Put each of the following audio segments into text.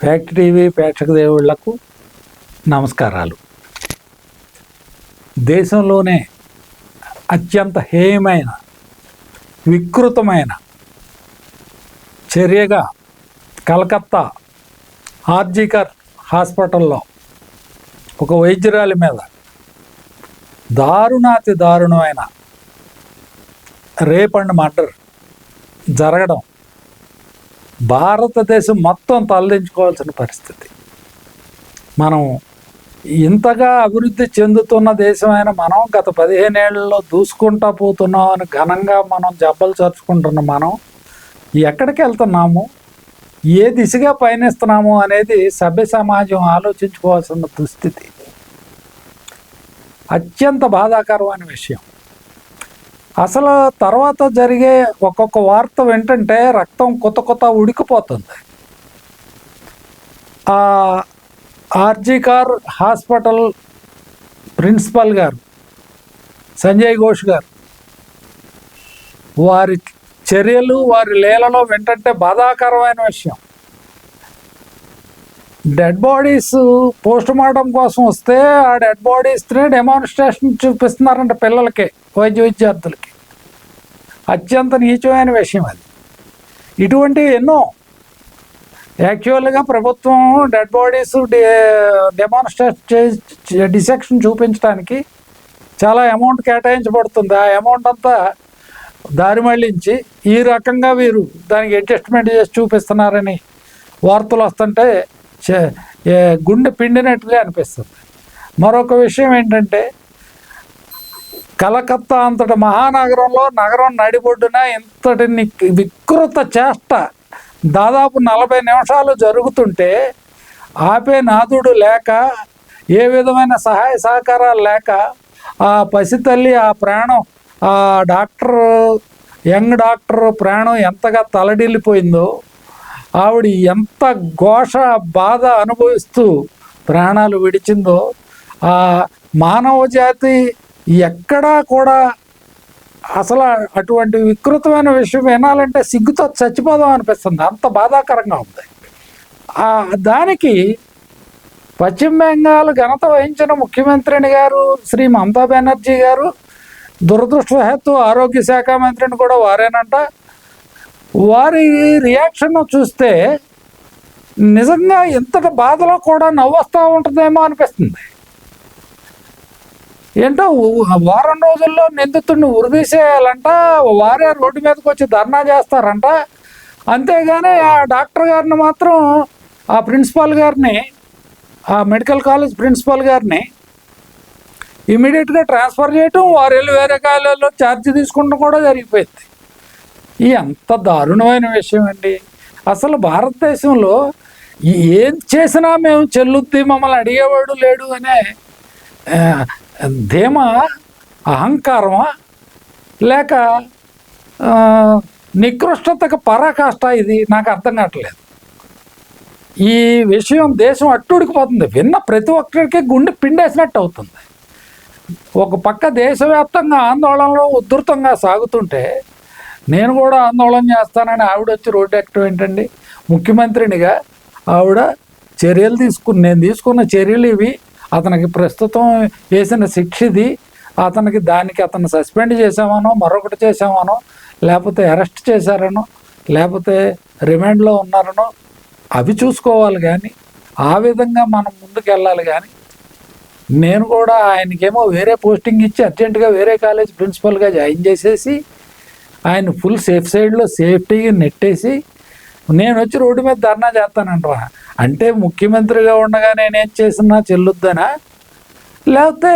Fact TV ప్రేక్షక దేవుళ్లకు నమస్కారాలు. దేశంలోనే అత్యంత హేయమైన వికృతమైన చర్యగా కలకత్తా ఆర్జికర్ హాస్పిటల్లో ఒక వైద్యురాలి మీద దారుణాతి దారుణమైన రేప్ అండ్ మర్డర్ జరగడం భారతదేశం మొత్తం తలదించుకోవాల్సిన పరిస్థితి. మనం ఇంతగా అభివృద్ధి చెందుతున్న దేశమైన మనం గత 15 ఏళ్లలో దూసుకుంటా పోతున్నాం అని ఘనంగా మనం జబ్బలు చరుచుకుంటున్నాం. మనం ఎక్కడికి వెళ్తున్నాము, ఏ దిశగా పయనిస్తున్నాము అనేది సభ్య సమాజం ఆలోచించుకోవాల్సిన దుస్థితి. అత్యంత బాధాకరమైన విషయం. అసలు తర్వాత జరిగే ఒక్కొక్క వార్త వింటుంటే రక్తం కొత్త ఉడికిపోతుంది. ఆర్జికర్ హాస్పిటల్ ప్రిన్సిపల్ గారు సంజయ్ ఘోష్ గారు వారి చర్యలు వారి లీలలో వింటుంటే బాధాకరమైన విషయం. డెడ్ బాడీస్ పోస్ట్ మార్టం కోసం వస్తే ఆ డెడ్ బాడీస్ని డెమాన్స్ట్రేషన్ చూపిస్తున్నారంట పిల్లలకి, వైద్య విద్యార్థులకి. అత్యంత నీచమైన విషయం అది. ఇటువంటివి ఎన్నో. యాక్చువల్గా ప్రభుత్వం డెడ్ బాడీస్ డిసెక్షన్ చూపించడానికి చాలా అమౌంట్ కేటాయించబడుతుంది. ఆ అమౌంట్ అంతా దారి మళ్ళించి ఈ రకంగా వీరు దానికి అడ్జస్ట్మెంట్ చేసి చూపిస్తున్నారని వార్తలు వస్తుంటే గుండె పిండినట్టుగా అనిపిస్తుంది. మరొక విషయం ఏంటంటే, కలకత్తా అంతటి మహానగరంలో నగరం నడిబొడ్డున ఇంతటి వికృత చేష్ట దాదాపు 40 నిమిషాలు జరుగుతుంటే ఆపే నాదుడు లేక, ఏ విధమైన సహాయ సహకారాలు లేక ఆ పసితల్లి ఆ ప్రాణం, ఆ డాక్టర్, యంగ్ డాక్టర్ ప్రాణం ఎంతగా తలడిల్లిపోయిందో, ఆవిడ ఎంత ఘోష బాధ అనుభవిస్తూ ప్రాణాలు విడిచిందో, ఆ మానవ జాతి ఎక్కడా కూడా అసలు అటువంటి వికృతమైన విషయం వినాలంటే సిగ్గుతో చచ్చిపోదాం అనిపిస్తుంది. అంత బాధాకరంగా ఉంది. దానికి పశ్చిమ బెంగాల్ ఘనత వహించిన ముఖ్యమంత్రిని గారు శ్రీ మమతా బెనర్జీ గారు, దురదృష్టవశాత్తు ఆరోగ్య శాఖ మంత్రిని కూడా వారేనంట. వారి రియాక్షన్ చూస్తే నిజంగా ఇంతటి బాధలో కూడా నవ్వొస్తూ ఉంటుందేమో అనిపిస్తుంది. ఏంటో వారం రోజుల్లో నిందితుడిని ఉరిదీసేయాలంట, వారే రోడ్డు మీదకి వచ్చి ధర్నా చేస్తారంట. అంతేగాని ఆ డాక్టర్ గారిని మాత్రం, ఆ ప్రిన్సిపాల్ గారిని, ఆ మెడికల్ కాలేజ్ ప్రిన్సిపాల్ గారిని ఇమీడియట్గా ట్రాన్స్ఫర్ చేయటం, వారు వెళ్ళి వేరే కాలేజీలో ఛార్జ్ తీసుకుంటూ కూడా జరిగిపోయింది. ఈ ఎంత దారుణమైన విషయం అండి. అసలు భారతదేశంలో ఏం చేసినా మేము చెల్లుద్ది, మమ్మల్ని అడిగేవాడు లేడు అనే ధీమా, అహంకారమా, లేక నికృష్టతకు పరాకాష్ట ఇది నాకు అర్థం కావట్లేదు. ఈ విషయం దేశం అట్టుడికిపోతుంది. విన్న ప్రతి ఒక్కరికి గుండె పిండేసినట్టు అవుతుంది. ఒక పక్క దేశవ్యాప్తంగా ఆందోళనలో ఉధృతంగా సాగుతుంటే నేను కూడా ఆందోళన చేస్తానని ఆవిడ వచ్చి రోడ్డు ఎక్కడం ఏంటండి? ముఖ్యమంత్రినిగా ఆవిడ చర్యలు నేను తీసుకున్న చర్యలు ఇవి, అతనికి ప్రస్తుతం వేసిన శిక్ష ఇది, దానికి అతను సస్పెండ్ చేసామనో, మరొకటి చేసామనో, లేకపోతే అరెస్ట్ చేశారనో, లేకపోతే రిమాండ్లో ఉన్నారనో అవి చూసుకోవాలి. కానీ ఆ విధంగా మనం ముందుకు వెళ్ళాలి. కానీ నేను కూడా ఆయనకేమో వేరే పోస్టింగ్ ఇచ్చి అర్జెంటుగా వేరే కాలేజ్ ప్రిన్సిపల్గా జాయిన్ చేసేసి ఆయన ఫుల్ సేఫ్ సైడ్లో సేఫ్టీగా నెట్టేసి నేను వచ్చి రోడ్డు మీద ధర్నా చేస్తానంటా. అంటే ముఖ్యమంత్రిగా ఉండగా నేనేం చేసినా చెల్లుద్దనా, లేకపోతే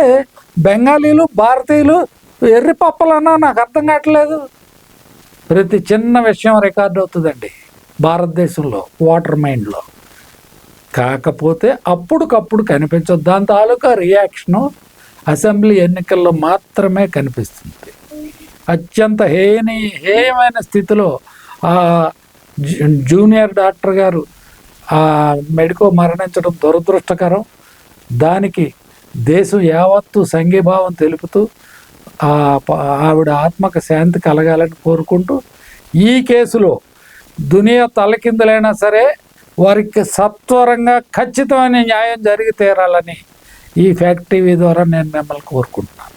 బెంగాలీలు భారతీయులు ఎర్రి పప్పలన్నా నాకు అర్థం కావట్లేదు. ప్రతి చిన్న విషయం రికార్డు అవుతుందండి భారతదేశంలో, వాటర్ మైండ్లో. కాకపోతే అప్పుడుకప్పుడు కనిపించదు. దాని తాలూకా రియాక్షను అసెంబ్లీ ఎన్నికల్లో మాత్రమే కనిపిస్తుంది. అత్యంత హేయమైన స్థితిలో ఆ జూనియర్ డాక్టర్ గారు మెడికో మరణించడం దురదృష్టకరం. దానికి దేశం యావత్తు సంఘీభావం తెలుపుతూ ఆవిడ ఆత్మకు శాంతి కలగాలని కోరుకుంటూ, ఈ కేసులో దునియా తలకిందులైనా సరే వారికి సత్వరంగా ఖచ్చితమైన న్యాయం జరిగి తీరాలని ఈ ఫ్యాక్ట్ టీవీ ద్వారా నేను మిమ్మల్ని కోరుకుంటున్నాను.